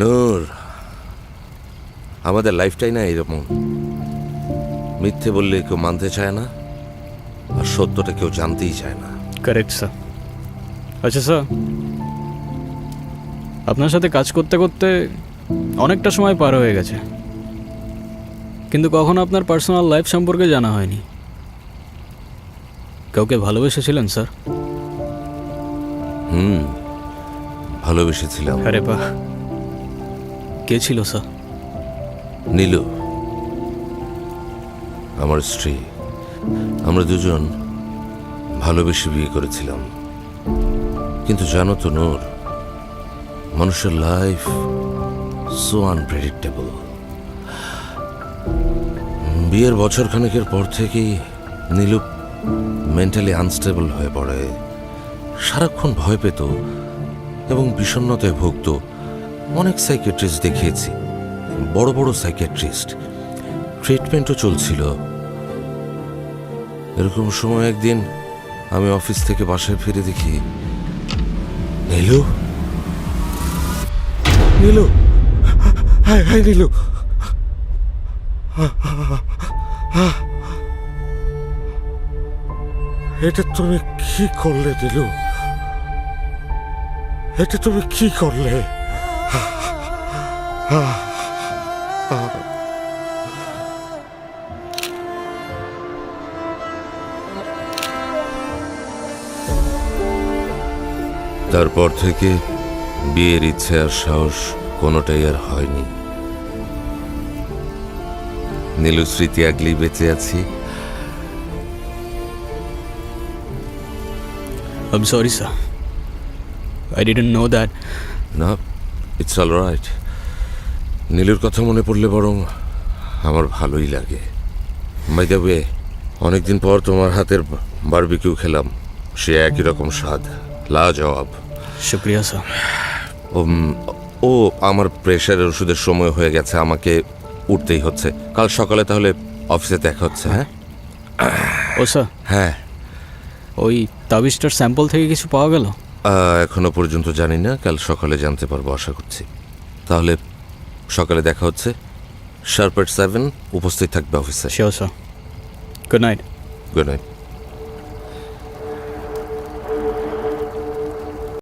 নূর, আমাদের লাইফটাই না এরকম। মিথ্যে বললে কেউ মানতে চায় না, আর সত্যটা কেউ জানতেই চায় না। Correct sir. আচ্ছা স্যার, আপনার সাথে কাজ করতে করতে অনেকটা সময় পার হয়ে গেছে, কিন্তু কখনো আপনার পার্সোনাল লাইফ সম্পর্কে জানা হয়নি। কাউকে ভালোবেসেছিলেন স্যার? ভালোবেসেছিলাম। আরে বাহ, কে ছিল স্যার? নীলু, আমার স্ত্রী। আমরা দুজন ভালোবেসে বিয়ে করেছিলাম। কিন্তু জানো তো নূর, মানুষের লাইফ সো আনপ্রেডিক্টেবল। বিয়ের বছরখানেকের পর থেকেই নীলু মেন্টালি আনস্টেবল হয়ে পড়ে। সারাক্ষণ ভয় পেত এবং বিষণ্ণতায় ভুগত। অনেক সাইকিয়াট্রিস্ট দেখিয়েছি, বড় বড় সাইকিয়াট্রিস্ট, ট্রিটমেন্টও চলছিল। এরকম সময় একদিন আমি অফিস থেকে বাসায় ফিরে দেখি নীলু, নীলু, হাই হাই নীলু, এটা তুমি কি করলে নীলু? এটা তুমি কি করলে? তারপর থেকে বিয়ের ইচ্ছে আর সাহস কোনোটাই আর হয়নি। নীলু স্মৃতি আগলেই বেঁচে আছি। I'm sorry sir, I didn't know that. না, ইটস অল রাইট। নীলুর কথা মনে পড়লে বরং আমার ভালোই লাগে। বাই দ্য ওয়ে, অনেকদিন পর তোমার হাতের বারবিকিউ খেলাম, সে একই রকম স্বাদ, লাজবাব। শুক্রিয়া স্যার। ও, আমার প্রেশারের ওষুধের সময় হয়ে গেছে, আমাকে উঠতেই হচ্ছে। কাল সকালে তাহলে অফিসে দেখা হচ্ছে। হ্যাঁ ও স্যার, হ্যাঁ। ওই তাবিজটার স্যাম্পল থেকে কিছু পাওয়া গেল? এখনো পর্যন্ত জানি না, কাল সকালে জানতে পারবো আশা করছি। তাহলে সকালে দেখা হচ্ছে, শার্প এট 7 উপস্থিত থাকবে অফিসে। Sure sir. Good night. Good night.